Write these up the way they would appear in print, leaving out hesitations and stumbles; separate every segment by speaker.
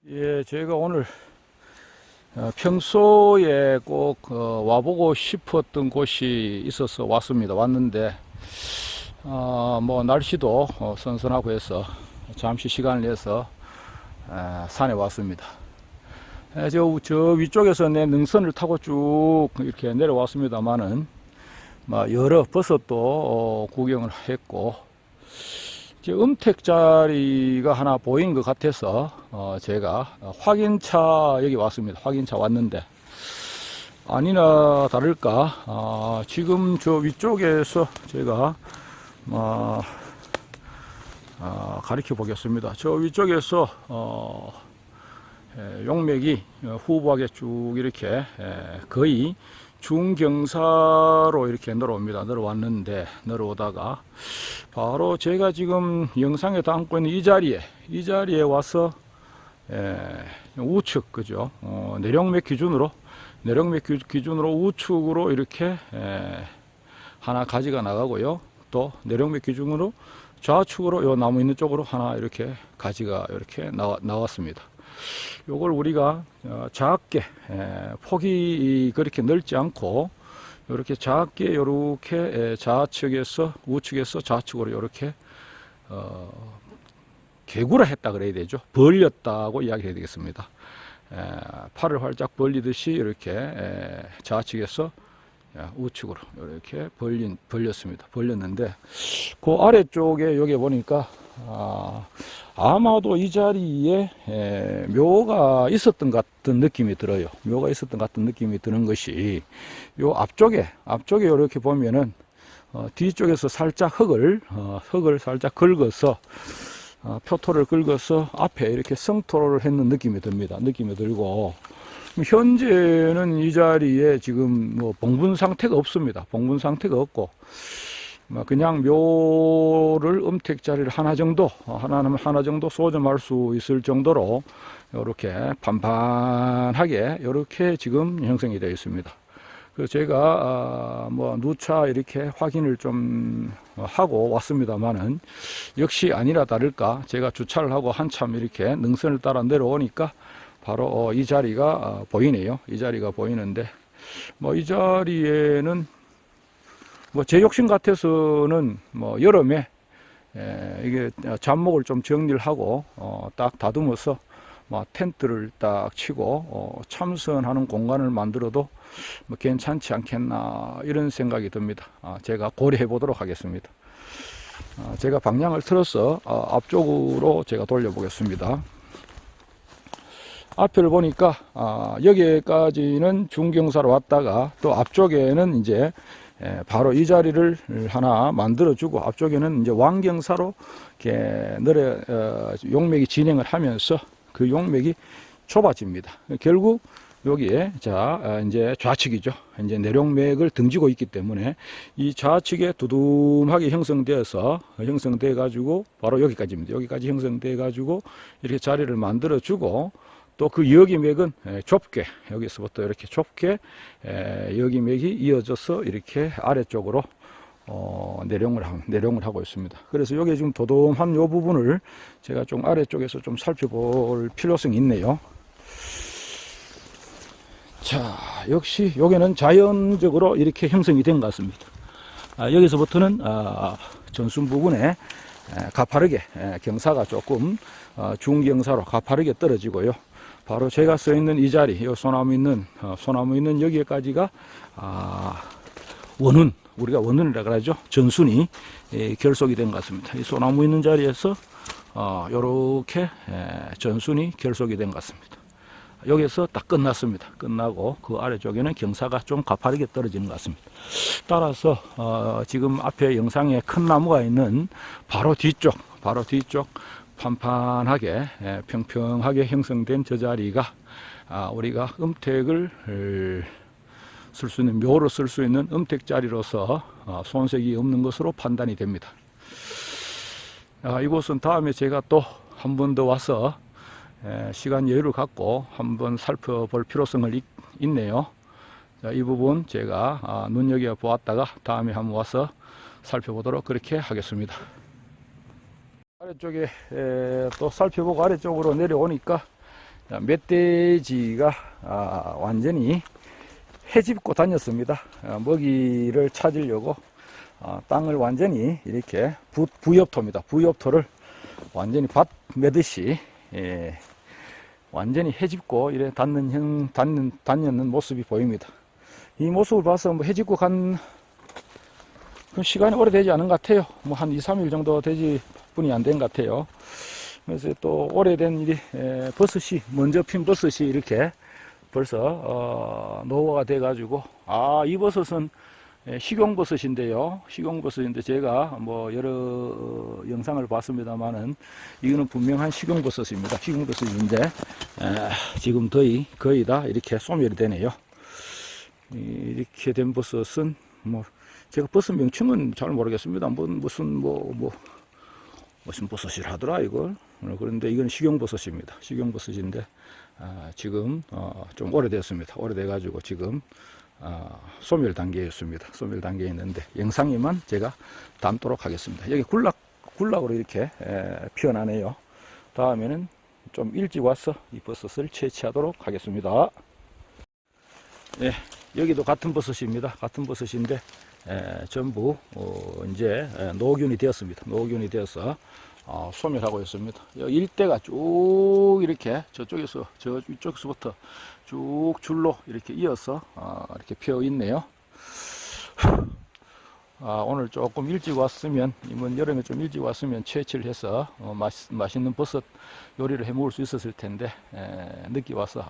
Speaker 1: 예, 제가 오늘 평소에 꼭 와보고 싶었던 곳이 있어서 왔습니다. 왔는데 뭐 날씨도 선선하고 해서 잠시 시간을 내서 산에 왔습니다. 저 위쪽에서 내 능선을 타고 쭉 이렇게 내려왔습니다만은 여러 버섯도 구경을 했고, 음택자리가 하나 보이는 것 같아서 제가 확인차 여기 왔습니다. 확인차 왔는데 아니나 다를까 지금 저 위쪽에서 제가 가리켜 보겠습니다. 저 위쪽에서 용맥이 후보하게 쭉 이렇게 거의 중경사로 이렇게 내려옵니다. 내려오다가 바로 제가 지금 영상에 담고 있는 이 자리에 와서 우측, 그죠? 내력맥 기준으로 우측으로 이렇게 하나 가지가 나가고요. 또 내력맥 기준으로 좌측으로 요 나무 있는 쪽으로 하나 이렇게 가지가 이렇게 나왔습니다. 요걸 우리가 작게 폭이 그렇게 넓지 않고 이렇게 작게 이렇게 우측에서 좌측으로 이렇게 개구라 했다 그래야 되죠. 벌렸다고 이야기해야 되겠습니다. 팔을 활짝 벌리듯이 이렇게 좌측에서 우측으로 이렇게 벌렸습니다. 벌렸는데 그 아래쪽에 여기 보니까 아마도 이 자리에 묘가 있었던 것 같은 느낌이 들어요. 묘가 있었던 것 같은 느낌이 드는 것이 요 앞쪽에 이렇게 보면은 뒤쪽에서 살짝 흙을 살짝 긁어서 표토를 긁어서 앞에 이렇게 성토를 했는 느낌이 듭니다. 느낌이 들고, 현재는 이 자리에 지금 봉분 상태가 없습니다. 봉분 상태가 없고 그냥 묘를 음택자리를 하나 정도 소점할 수 있을 정도로 이렇게 판판하게 이렇게 지금 형성이 되어 있습니다. 그래서 제가 누차 이렇게 확인을 좀 하고 왔습니다만은 역시 아니라 다를까 제가 주차를 하고 한참 이렇게 능선을 따라 내려오니까 바로 이 자리가 보이네요. 이 자리가 보이는데 이 자리에는 제 욕심 같아서는 여름에 이게 잡목을 좀 정리를 하고 딱 다듬어서 텐트를 딱 치고 참선하는 공간을 만들어도 괜찮지 않겠나 이런 생각이 듭니다. 제가 고려해 보도록 하겠습니다. 제가 방향을 틀어서 앞쪽으로 제가 돌려보겠습니다. 앞을 보니까 여기까지는 중경사로 왔다가 또 앞쪽에는 이제 바로 이 자리를 하나 만들어주고 앞쪽에는 이제 왕경사로 이렇게 용맥이 진행을 하면서 그 용맥이 좁아집니다. 결국 여기에 이제 좌측이죠. 이제 내룡맥을 등지고 있기 때문에 이 좌측에 두둠하게 형성돼 가지고 바로 여기까지입니다. 여기까지 형성돼 가지고 이렇게 자리를 만들어주고 또 그 여기맥은 좁게 여기서부터 이렇게 좁게 여기맥이 이어져서 이렇게 아래쪽으로 내룡을 하고 있습니다. 그래서 여기 지금 도톰한 요 부분을 제가 좀 아래쪽에서 좀 살펴볼 필요성이 있네요. 자, 역시 여기는 자연적으로 이렇게 형성이 된 것 같습니다. 여기서부터는 전순 부분에 가파르게 경사가 조금 중경사로 가파르게 떨어지고요. 바로 제가 써 있는 이 자리, 이 소나무 있는 여기까지가 우리가 원운이라 그러죠. 전순이 결속이 된 것 같습니다. 이 소나무 있는 자리에서 이렇게 전순이 결속이 된 것 같습니다. 여기서 딱 끝났습니다. 끝나고 그 아래쪽에는 경사가 좀 가파르게 떨어지는 것 같습니다. 따라서 지금 앞에 영상에 큰 나무가 있는 바로 뒤쪽 판판하게 평평하게 형성된 저 자리가 우리가 음택을 쓸 수 있는 묘로 쓸 수 있는 음택 자리로서 손색이 없는 것으로 판단이 됩니다. 이곳은 다음에 제가 또 한 번 더 와서 시간 여유를 갖고 한번 살펴볼 필요성을 있네요. 이 부분 제가 눈여겨 보았다가 다음에 한번 와서 살펴보도록 그렇게 하겠습니다. 아래쪽에 또 살펴보고 아래쪽으로 내려오니까 멧돼지가 완전히 헤집고 다녔습니다. 먹이를 찾으려고 땅을 완전히 이렇게 부엽토입니다. 부엽토를 완전히 밭 매듯이 완전히 헤집고 이래 다녔는 모습이 보입니다. 이 모습을 봐서 뭐 헤집고 간 시간이 오래되지 않은 것 같아요. 뭐 한 2, 3일 정도 되지 뿐이 안 된 것 같아요. 그래서 또 오래된 버섯이, 먼저 핀 버섯이 이렇게 벌써 노후가 돼 가지고, 이 버섯은 식용버섯인데요. 식용버섯인데 제가 뭐 여러 영상을 봤습니다만은 이거는 분명한 식용버섯입니다. 식용버섯인데 지금 거의 다 이렇게 소멸이 되네요. 이렇게 된 버섯은 뭐 제가 버섯 명칭은 잘 모르겠습니다. 무슨 버섯이라 하더라 이걸. 그런데 이건 식용버섯입니다. 식용버섯인데 지금 좀 오래됐습니다. 오래돼 가지고 지금 소멸 단계였습니다. 소멸 단계에 있는데 영상에만 제가 담도록 하겠습니다. 여기 굴락으로 이렇게 피어나네요. 다음에는 좀 일찍 와서 이 버섯을 채취하도록 하겠습니다. 네, 여기도 같은 버섯입니다. 같은 버섯인데 전부 이제 노균이 되었습니다. 노균이 되어서 소멸하고 있습니다. 일대가 쭉 이렇게 이쪽에서부터 쭉 줄로 이렇게 이어서 이렇게 피어 있네요. 오늘 조금 일찍 왔으면, 이번 여름에 좀 일찍 왔으면 채취를 해서 맛있는 버섯 요리를 해 먹을 수 있었을 텐데 늦게 와서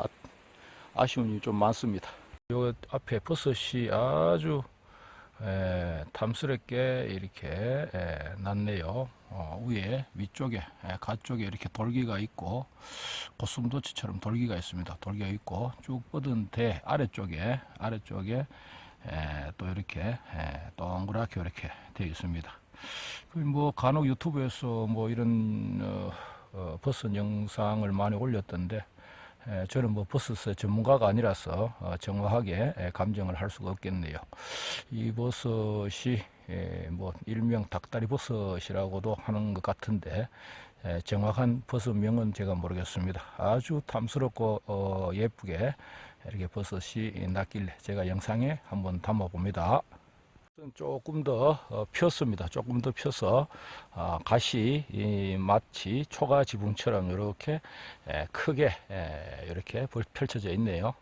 Speaker 1: 아쉬움이 좀 많습니다. 요 앞에 버섯이 아주 탐스럽게 이렇게 났네요. 위쪽에 가 쪽에 이렇게 돌기가 있고 고슴도치처럼 돌기가 있습니다. 돌기가 있고 쭉 뻗은 대 아래쪽에 또 이렇게 동그랗게 이렇게 되어 있습니다. 뭐 간혹 유튜브에서 뭐 이런 버섯 영상을 많이 올렸던데 저는 뭐 버섯의 전문가가 아니라서 정확하게 감정을 할 수가 없겠네요. 이 버섯이 뭐 일명 닭다리 버섯이라고도 하는 것 같은데 정확한 버섯명은 제가 모르겠습니다. 아주 탐스럽고 예쁘게 이렇게 버섯이 났길래 제가 영상에 한번 담아 봅니다. 조금 더 폈습니다. 조금 더 펴서 가시 마치 초가 지붕처럼 이렇게 크게 이렇게 펼쳐져 있네요.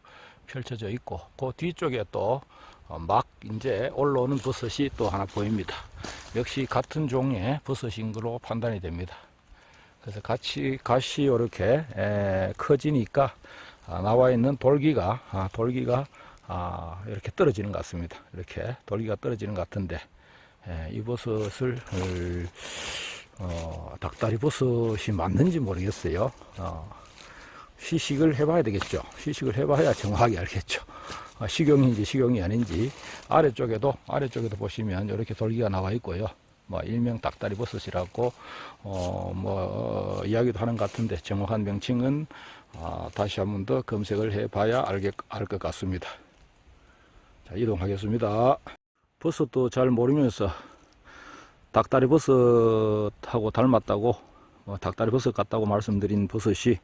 Speaker 1: 펼쳐져 있고 그 뒤쪽에 또 막 이제 올라오는 버섯이 또 하나 보입니다. 역시 같은 종의 버섯인 걸로 판단이 됩니다. 그래서 가시 이렇게 커지니까 나와 있는 돌기가 이렇게 떨어지는 것 같습니다. 이렇게 돌기가 떨어지는 것 같은데 이 버섯을 닭다리 버섯이 맞는지 모르겠어요. 시식을 해봐야 되겠죠. 시식을 해봐야 정확하게 알겠죠. 식용인지 식용이 아닌지. 아래쪽에도 보시면 이렇게 돌기가 나와 있고요. 뭐 일명 닭다리 버섯이라고 뭐 이야기도 하는 것 같은데 정확한 명칭은 다시 한 번 더 검색을 해봐야 알 것 같습니다. 자, 이동하겠습니다. 버섯도 잘 모르면서 닭다리 버섯하고 닮았다고 닭다리 버섯 같다고 말씀드린 버섯이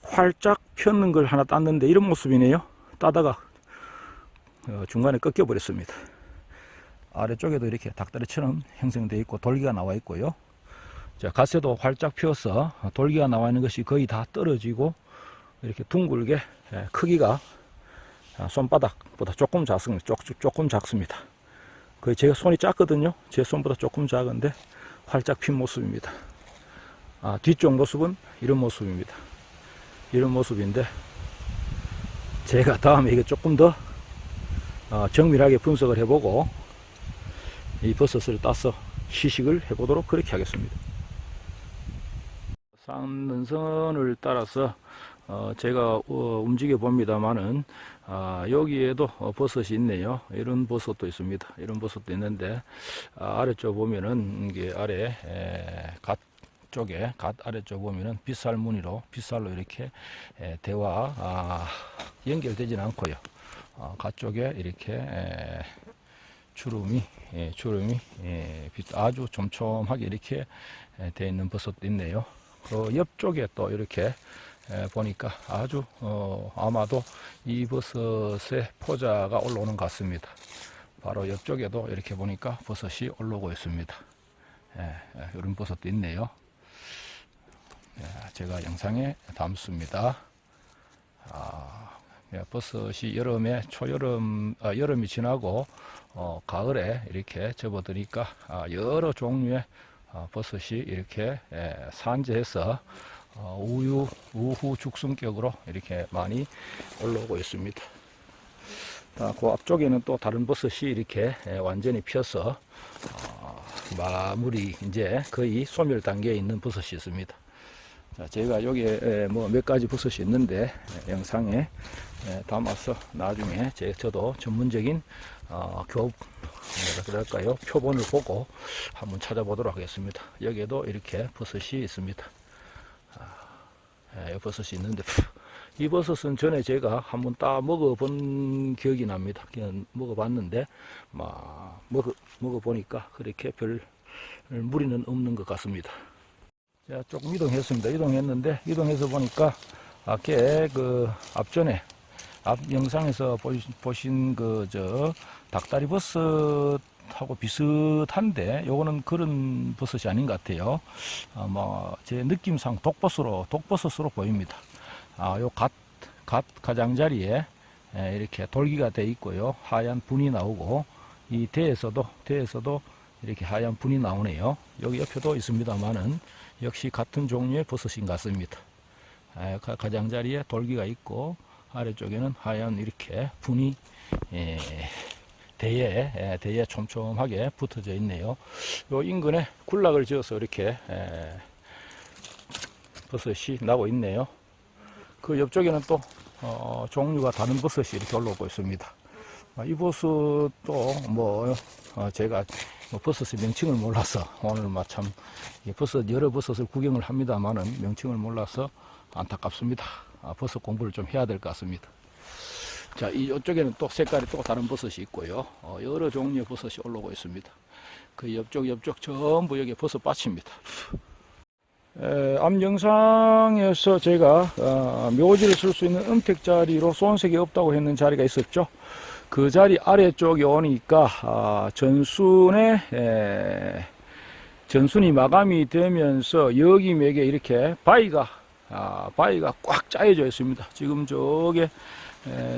Speaker 1: 활짝 폈는 걸 하나 땄는데 이런 모습이네요. 따다가 중간에 꺾여 버렸습니다. 아래쪽에도 이렇게 닭다리처럼 형성되어 있고 돌기가 나와 있고요. 자, 가세도 활짝 피어서 돌기가 나와 있는 것이 거의 다 떨어지고 이렇게 둥글게 크기가 손바닥보다 조금 작습니다. 거의 제가 손이 작거든요. 제 손보다 조금 작은데 활짝 핀 모습입니다. 뒤쪽 모습은 이런 모습입니다. 이런 모습인데 제가 다음에 이게 조금 더 정밀하게 분석을 해보고 이 버섯을 따서 시식을 해보도록 그렇게 하겠습니다. 쌍능선을 따라서 제가 움직여 봅니다만은 여기에도 버섯이 있네요. 이런 버섯도 있습니다. 이런 버섯도 있는데 아래쪽 보면은 이게 갓 아래쪽 보면은 빗살무늬로 이렇게 대와 연결되지는 않고요. 갓 쪽에 이렇게 주름이 아주 촘촘하게 이렇게 되어 있는 버섯도 있네요. 그 옆쪽에 또 이렇게 보니까 아주 아마도 이 버섯의 포자가 올라오는 것 같습니다. 바로 옆쪽에도 이렇게 보니까 버섯이 올라오고 있습니다. 이런 버섯도 있네요. 제가 영상에 담습니다. 버섯이 여름이 지나고 가을에 이렇게 접어드니까 여러 종류의 버섯이 이렇게 산재해서 우후 죽순격으로 이렇게 많이 올라오고 있습니다. 그 앞쪽에는 또 다른 버섯이 이렇게 완전히 펴서 마무리 이제 거의 소멸 단계에 있는 버섯이 있습니다. 자, 제가 여기에 뭐 몇 가지 버섯이 있는데 영상에 담아서 나중에 저도 전문적인 표본을 보고 한번 찾아보도록 하겠습니다. 여기에도 이렇게 버섯이 있습니다. 버섯이 있는데 이 버섯은 전에 제가 한번 따 먹어본 기억이 납니다. 그냥 먹어봤는데 먹어보니까 그렇게 별 무리는 없는 것 같습니다. 자, 조금 이동했습니다. 이동해서 보니까 앞전에 앞 영상에서 보신 닭다리 버섯하고 비슷한데 요거는 그런 버섯이 아닌 것 같아요. 제 느낌상 독버섯으로 보입니다. 요 가장자리에 이렇게 돌기가 돼 있고요. 하얀 분이 나오고 이 대에서도 이렇게 하얀 분이 나오네요. 여기 옆에도 있습니다만은 역시 같은 종류의 버섯인 것 같습니다. 가장자리에 돌기가 있고 아래쪽에는 하얀 이렇게 분이 대에 촘촘하게 붙어져 있네요. 요 인근에 군락을 지어서 이렇게 버섯이 나고 있네요. 그 옆쪽에는 또 종류가 다른 버섯이 이렇게 올라오고 있습니다. 이 버섯도 제가 버섯의 명칭을 몰라서 오늘 마참 여러 버섯을 구경을 합니다만은 명칭을 몰라서 안타깝습니다. 버섯 공부를 좀 해야 될 것 같습니다. 자, 이쪽에는 또 색깔이 또 다른 버섯이 있고요. 여러 종류의 버섯이 올라오고 있습니다. 그 옆쪽 전부 여기 버섯 밭입니다. 앞 영상에서 제가 묘지를 쓸 수 있는 은택자리로 손색이 없다고 했는 자리가 있었죠. 그 자리 아래쪽에 오니까 전순이 마감이 되면서 여기 맥에 이렇게 바위가 꽉 짜여져 있습니다. 지금 저게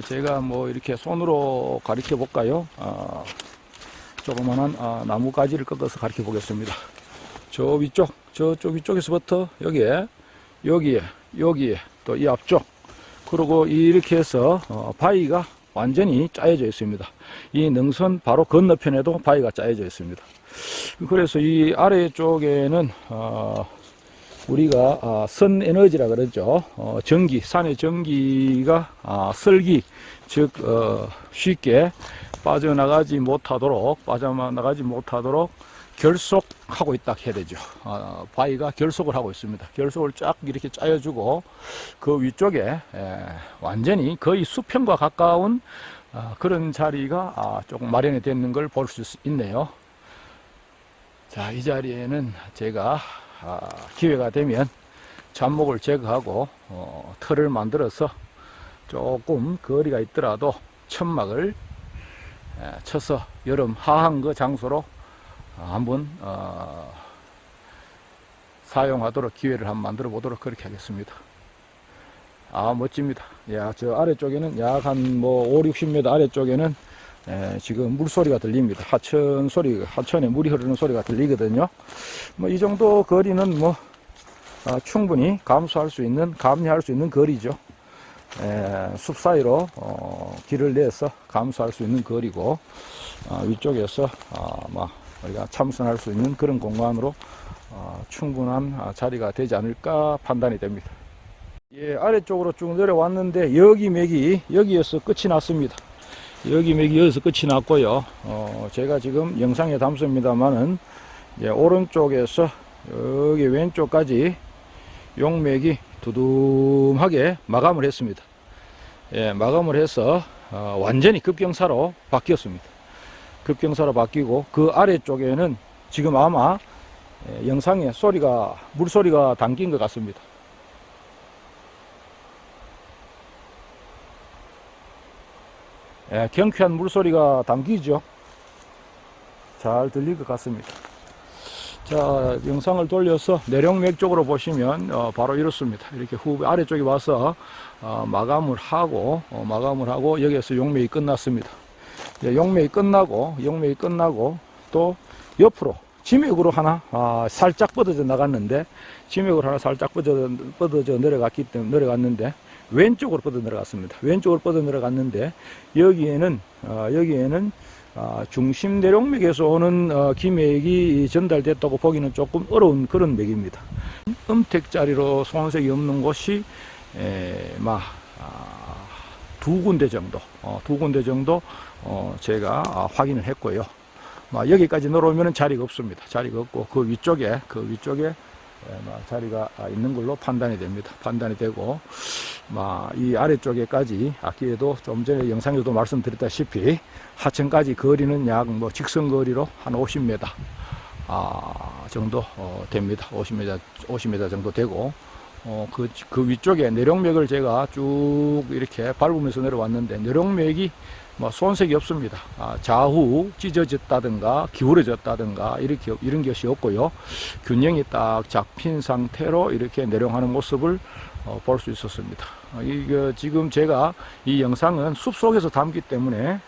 Speaker 1: 제가 이렇게 손으로 가리켜 볼까요? 조그만한 나무 가지를 꺾어서 가리켜 보겠습니다. 저쪽 위쪽에서부터 여기에 또 이 앞쪽, 그리고 이렇게 해서 바위가 완전히 짜여져 있습니다. 이 능선 바로 건너편에도 바위가 짜여져 있습니다. 그래서 이 아래쪽에는 우리가 선에너지라 그러죠. 산의 전기가 설기, 즉 쉽게 빠져나가지 못하도록 결속하고 있다 해야 되죠. 바위가 결속을 하고 있습니다. 결속을 쫙 이렇게 짜여주고 그 위쪽에 완전히 거의 수평과 가까운 그런 자리가 조금 마련이 되는 걸 볼 수 있네요. 자, 이 자리에는 제가 기회가 되면 잡목을 제거하고 틀을 만들어서 조금 거리가 있더라도 천막을 쳐서 여름 하한 그 장소로 한번 사용하도록 기회를 한번 만들어 보도록 그렇게 하겠습니다. 멋집니다. 저 아래쪽에는 약 한 5, 60m 아래쪽에는 지금 물소리가 들립니다. 하천에 물이 흐르는 소리가 들리거든요. 이 정도 거리는 충분히 감리할 수 있는 거리죠. 숲 사이로 길을 내서 감수할 수 있는 거리고, 위쪽에서 우리가 참선할 수 있는 그런 공간으로 충분한 자리가 되지 않을까 판단이 됩니다. 아래쪽으로 쭉 내려왔는데 여기 맥이 여기에서 끝이 났습니다. 여기서 끝이 났고요. 제가 지금 영상에 담습니다만은 오른쪽에서 여기 왼쪽까지 용맥이 두둠하게 마감을 했습니다. 마감을 해서 완전히 급경사로 바뀌었습니다. 급경사로 바뀌고 그 아래쪽에는 지금 아마 영상에 물소리가 담긴 것 같습니다. 경쾌한 물소리가 담기죠. 잘 들릴 것 같습니다. 자, 영상을 돌려서 내룡맥 쪽으로 보시면 바로 이렇습니다. 이렇게 아래쪽에 와서 마감을 하고 여기에서 용맥이 끝났습니다. 용맥이 끝나고 또 옆으로 지맥으로 하나 살짝 뻗어져 나갔는데, 지맥으로 하나 살짝 뻗어져 내려갔는데 왼쪽으로 뻗어 내려갔습니다. 왼쪽으로 뻗어 내려갔는데 여기에는 중심 내룡맥에서 오는 기맥이 전달됐다고 보기는 조금 어려운 그런 맥입니다. 음택자리로 손색이 없는 곳이 두 군데 정도 제가 확인을 했고요. 여기까지 내려오면 자리가 없습니다. 자리가 없고 그 위쪽에 자리가 있는 걸로 판단이 됩니다. 판단이 되고 이 아래쪽에까지 아끼에도 좀 전에 영상에도 말씀드렸다시피 하천까지 거리는 약 직선 거리로 한 50m 정도 됩니다. 50m 정도 되고 그 위쪽에 내룡맥을 제가 쭉 이렇게 밟으면서 내려왔는데 내룡맥이 손색이 없습니다. 좌우 찢어졌다든가 기울어졌다든가 이런 것이 없고요. 균형이 딱 잡힌 상태로 이렇게 내려가는 모습을 볼 수 있었습니다. 지금 제가 이 영상은 숲속에서 담기 때문에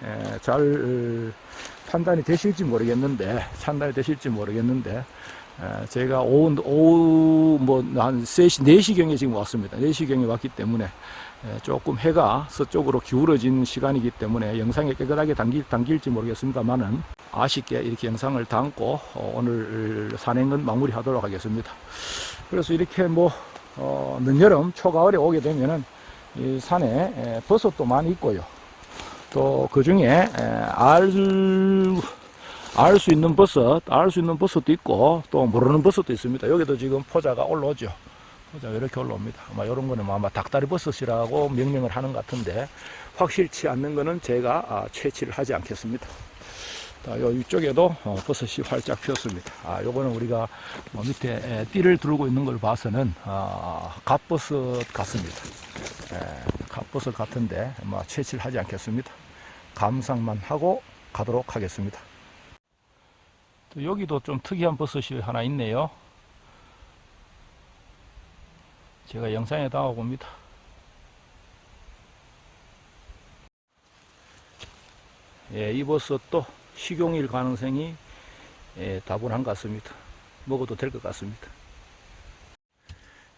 Speaker 1: 잘 판단이 되실지 모르겠는데 제가 오후 한 3시, 4시경에 지금 왔습니다. 4시경에 왔기 때문에 조금 해가 서쪽으로 기울어진 시간이기 때문에 영상에 깨끗하게 담길지 모르겠습니다만은 아쉽게 이렇게 영상을 담고 오늘 산행은 마무리하도록 하겠습니다. 그래서 이렇게 늦여름 초가을에 오게 되면은 이 산에 버섯도 많이 있고요. 또 그 중에 알 수 있는 버섯도 있고 또 모르는 버섯도 있습니다. 여기도 지금 포자가 올라오죠. 포자가 이렇게 올라옵니다. 이런 거는 아마 닭다리 버섯이라고 명명을 하는 것 같은데 확실치 않는 거는 제가 채취를 하지 않겠습니다. 요 위쪽에도 버섯이 활짝 피었습니다. 요거는 우리가 밑에 띠를 두르고 있는 걸 봐서는 갓버섯 같습니다. 갓버섯 같은데 채취를 하지 않겠습니다. 감상만 하고 가도록 하겠습니다. 또 여기도 좀 특이한 버섯이 하나 있네요. 제가 영상에 담아봅니다. 이 버섯도 식용일 가능성이 다분한 것 같습니다. 먹어도 될 것 같습니다.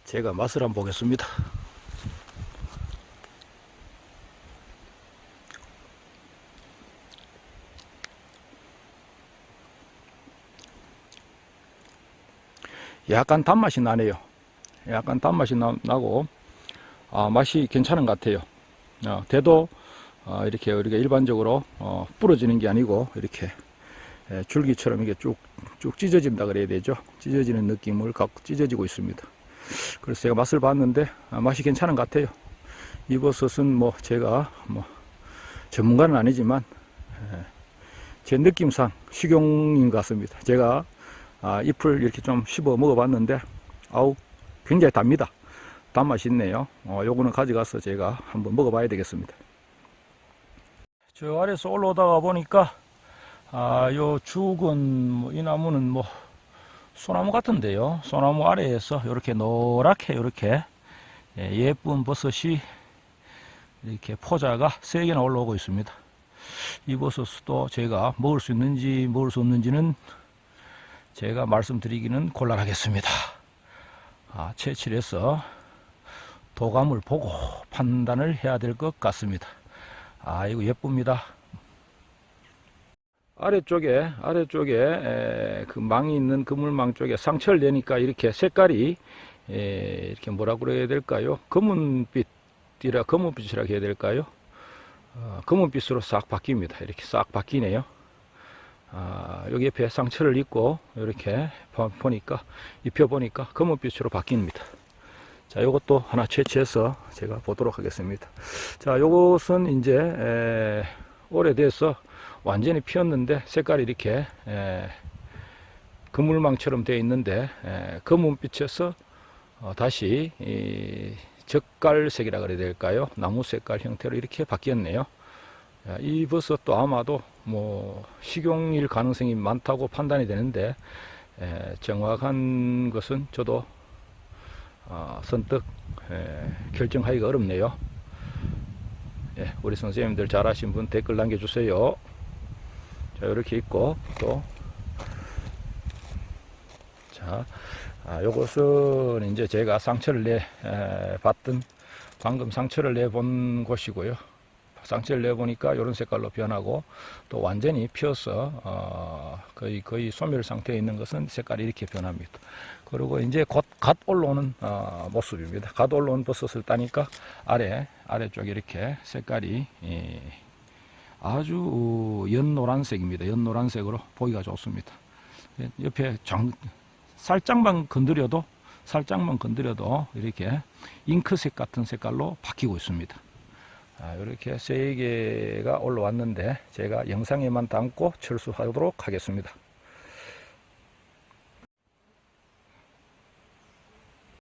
Speaker 1: 제가 맛을 한번 보겠습니다. 약간 단맛이 나네요. 약간 단맛이 나고 맛이 괜찮은 것 같아요. 대도 이렇게 우리가 일반적으로 부러지는 게 아니고 이렇게 줄기처럼 이게 쭉 찢어진다 그래야 되죠. 찢어지는 느낌을 갖고 찢어지고 있습니다. 그래서 제가 맛을 봤는데 맛이 괜찮은 것 같아요. 이 버섯은 제가 전문가는 아니지만 제 느낌상 식용인 것 같습니다. 제가 잎을 이렇게 좀 씹어 먹어봤는데 굉장히 답니다. 단맛이 있네요. 요거는 가져가서 제가 한번 먹어봐야 되겠습니다. 저 아래서 올라오다가 보니까 요 죽은 이 나무는 소나무 같은데요. 소나무 아래에서 이렇게 노랗게 이렇게 예쁜 버섯이 이렇게 포자가 3개나 올라오고 있습니다. 이 버섯도 제가 먹을 수 있는지 먹을 수 없는지는 제가 말씀드리기는 곤란하겠습니다. 채취를 해서 도감을 보고 판단을 해야 될 것 같습니다. 이거 예쁩니다. 아래쪽에 그 망이 있는 그물망 쪽에 상처를 내니까 이렇게 색깔이 이렇게 뭐라 그래야 될까요? 검은빛이라 해야 될까요? 검은빛으로 싹 바뀝니다. 이렇게 싹 바뀌네요. 여기 옆에 상처를 입고 이렇게 입혀보니까 검은빛으로 바뀝니다. 자, 요것도 하나 채취해서 제가 보도록 하겠습니다. 자, 요것은 이제 오래돼서 완전히 피었는데 색깔이 이렇게 그물망처럼 되어 있는데 검은빛에서 다시 젓갈색이라 그래야 될까요? 나무 색깔 형태로 이렇게 바뀌었네요. 이 버섯도 아마도 뭐 식용일 가능성이 많다고 판단이 되는데, 정확한 것은 저도 선뜻 결정하기가 어렵네요. 우리 선생님들 잘하신 분 댓글 남겨주세요. 자, 이렇게 있고, 또, 자, 요것은 이제 제가 상처를 봤던, 방금 상처를 내본 곳이고요. 상처를 내보니까 이런 색깔로 변하고, 또 완전히 피어서 거의 소멸 상태에 있는 것은 색깔이 이렇게 변합니다. 그리고 이제 곧 갓 올라오는 모습입니다. 갓 올라온 버섯을 따니까 아래쪽에 이렇게 색깔이 아주 연노란색입니다. 연노란색으로 보기가 좋습니다. 옆에 살짝만 건드려도 이렇게 잉크색 같은 색깔로 바뀌고 있습니다. 이렇게 3개가 올라왔는데 제가 영상에만 담고 철수하도록 하겠습니다.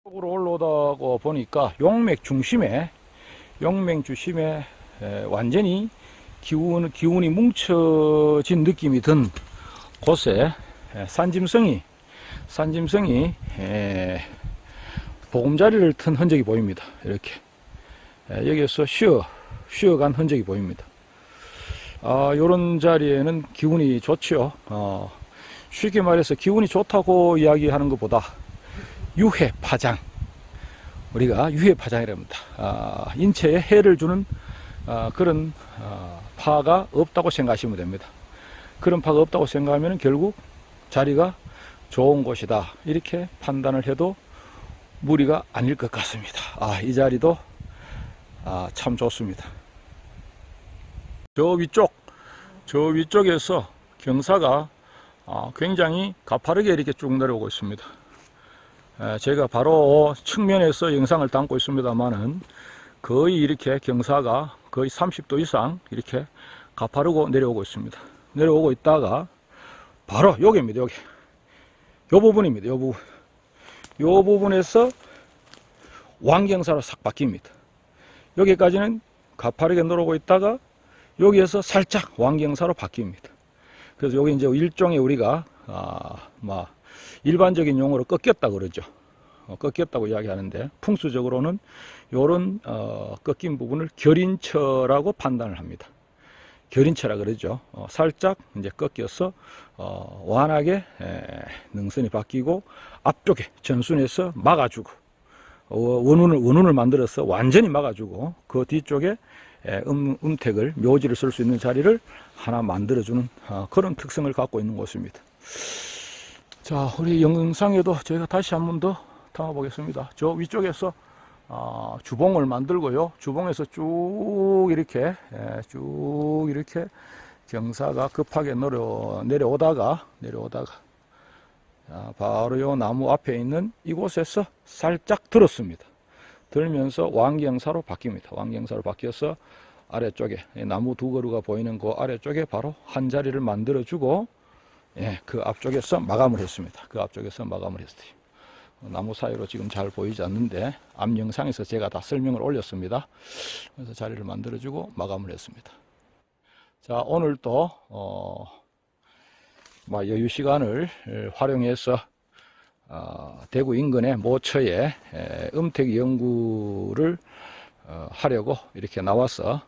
Speaker 1: 쪽으로 올라오다가 보니까 용맥 중심에 완전히 기운이 뭉쳐진 느낌이 든 곳에 산짐승이 보금자리를 튼 흔적이 보입니다. 이렇게 여기에서 쉬어간 흔적이 보입니다. 요런 자리에는 기운이 좋죠. 쉽게 말해서 기운이 좋다고 이야기하는 것보다 유해파장, 우리가 유해파장이라 합니다. 인체에 해를 주는 그런 파가 없다고 생각하시면 됩니다. 그런 파가 없다고 생각하면 결국 자리가 좋은 곳이다, 이렇게 판단을 해도 무리가 아닐 것 같습니다. 이 자리도 참 좋습니다. 저 위쪽에서 경사가 굉장히 가파르게 이렇게 쭉 내려오고 있습니다. 제가 바로 측면에서 영상을 담고 있습니다만은 거의 이렇게 경사가 거의 30도 이상 이렇게 가파르고 내려오고 있습니다. 내려오고 있다가 바로 여기입니다. 여기 요 부분입니다. 요 부분에서 왕경사로 싹 바뀝니다. 여기까지는 가파르게 내려오고 있다가 여기에서 살짝 왕경사로 바뀝니다. 그래서 여기 이제 일종의 우리가 일반적인 용어로 꺾였다 그러죠. 꺾였다고 이야기하는데, 풍수적으로는 요런 꺾인 부분을 결인처라고 판단을 합니다. 결인처라 그러죠. 살짝 이제 꺾여서 완하게 능선이 바뀌고 앞쪽에 전순에서 막아주고 원운을 만들어서 완전히 막아주고 그 뒤쪽에 음택을, 묘지를 쓸 수 있는 자리를 하나 만들어주는 그런 특성을 갖고 있는 곳입니다. 자, 우리 영상에도 저희가 다시 한 번 더 담아 보겠습니다. 저 위쪽에서 주봉을 만들고요. 주봉에서 쭉 이렇게 경사가 급하게 내려오다가 바로 요 나무 앞에 있는 이곳에서 살짝 들었습니다. 들면서 왕경사로 바뀝니다. 왕경사로 바뀌어서 아래쪽에 나무 2그루가 보이는 그 아래쪽에 바로 한 자리를 만들어주고, 그 앞쪽에서 마감을 했습니다. 그 앞쪽에서 마감을 했어요. 나무 사이로 지금 잘 보이지 않는데 앞 영상에서 제가 다 설명을 올렸습니다. 그래서 자리를 만들어주고 마감을 했습니다. 자, 오늘 또 여유 시간을 활용해서 대구 인근의 모처에 음택 연구를 하려고 이렇게 나와서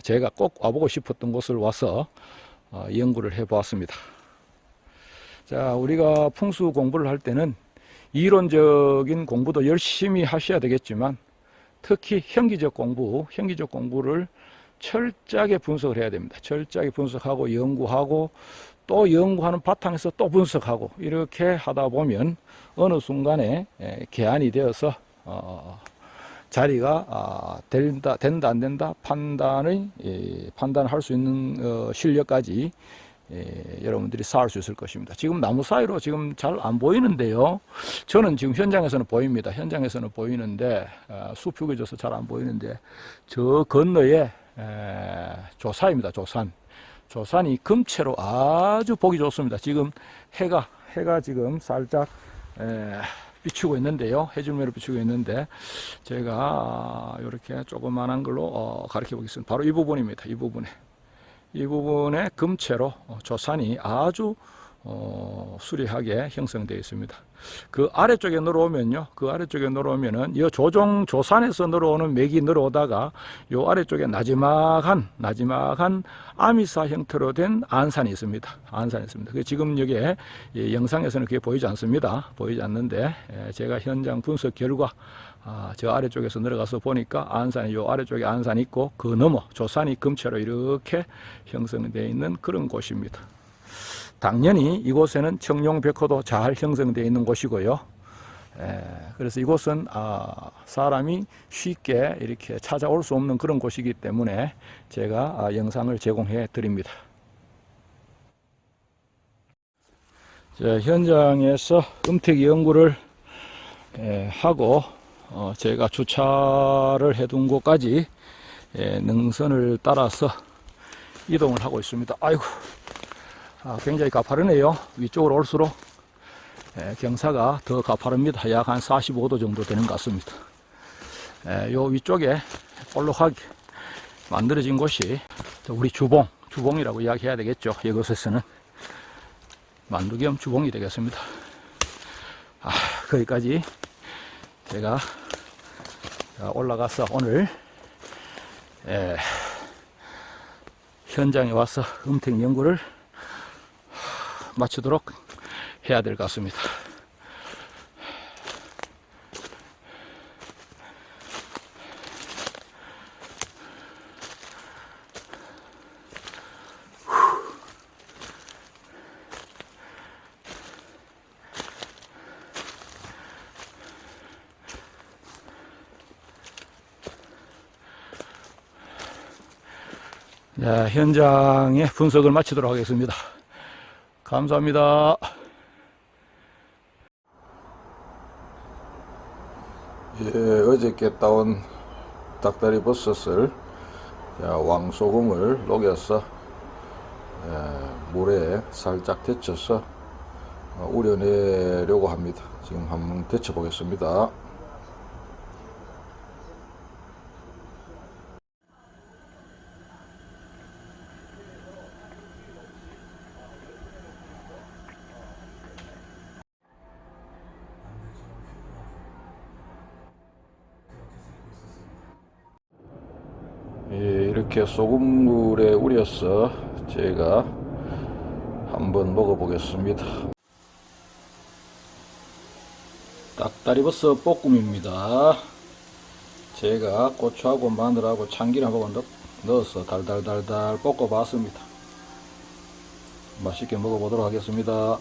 Speaker 1: 제가 꼭 와보고 싶었던 곳을 와서 연구를 해보았습니다. 자, 우리가 풍수 공부를 할 때는 이론적인 공부도 열심히 하셔야 되겠지만 특히 현기적 공부를 철저하게 분석을 해야 됩니다. 철저하게 분석하고 연구하고 또 연구하는 바탕에서 또 분석하고 이렇게 하다 보면 어느 순간에 개안이 되어서 자리가 된다 안 된다 판단을 할 수 있는 실력까지 여러분들이 쌓을 수 있을 것입니다. 지금 나무 사이로 지금 잘 안 보이는데요. 저는 지금 현장에서는 보입니다. 현장에서는 보이는데 숲이 우겨져서 잘 안 보이는데 저 건너에 조사입니다. 조산이 금채로 아주 보기 좋습니다. 지금 해가 지금 살짝 비추고 있는데요. 해질매로 비추고 있는데 제가 이렇게 조그만한 걸로 가르쳐 보겠습니다. 바로 이 부분입니다. 이 부분에 이 부분에 금채로 조산이 아주 수리하게 형성되어 있습니다. 그 아래쪽에 늘어오면요, 그 아래쪽에 늘어오면은 이 조산에서 늘어오는 맥이 늘어오다가 요 아래쪽에 나지막한 아미사 형태로 된 안산이 있습니다. 안산이 있습니다. 그 지금 여기에 영상에서는 그게 보이지 않습니다. 보이지 않는데 제가 현장 분석 결과 저 아래쪽에서 내려가서 보니까 안산이 요 아래쪽에 안산이 있고 그 너머 조산이 금채로 이렇게 형성되어 있는 그런 곳입니다. 당연히 이곳에는 청룡백호도 잘 형성되어 있는 곳이고요. 그래서 이곳은 사람이 쉽게 이렇게 찾아올 수 없는 그런 곳이기 때문에 제가 영상을 제공해 드립니다. 자, 현장에서 음택 연구를 하고 제가 주차를 해둔 곳까지 능선을 따라서 이동을 하고 있습니다. 아이고, 굉장히 가파르네요. 위쪽으로 올수록 경사가 더 가파릅니다. 약 한 45도 정도 되는 것 같습니다. 요 위쪽에 볼록하게 만들어진 곳이 우리 주봉이라고 이야기해야 되겠죠. 이곳에서는 만두 겸 주봉이 되겠습니다. 거기까지 제가 올라가서 오늘 현장에 와서 음택 연구를 마치도록 해야 될 것 같습니다. 자, 현장의 분석을 마치도록 하겠습니다. 감사합니다. 어저께 따온 닭다리 버섯을 왕소금을 녹여서 물에 살짝 데쳐서 우려내려고 합니다. 지금 한번 데쳐 보겠습니다. 이렇게 소금물에 우려서 제가 한번 먹어보겠습니다. 닭다리버섯 볶음입니다. 제가 고추하고 마늘하고 참기름하고 넣어서 달달달달 볶아봤습니다. 맛있게 먹어보도록 하겠습니다.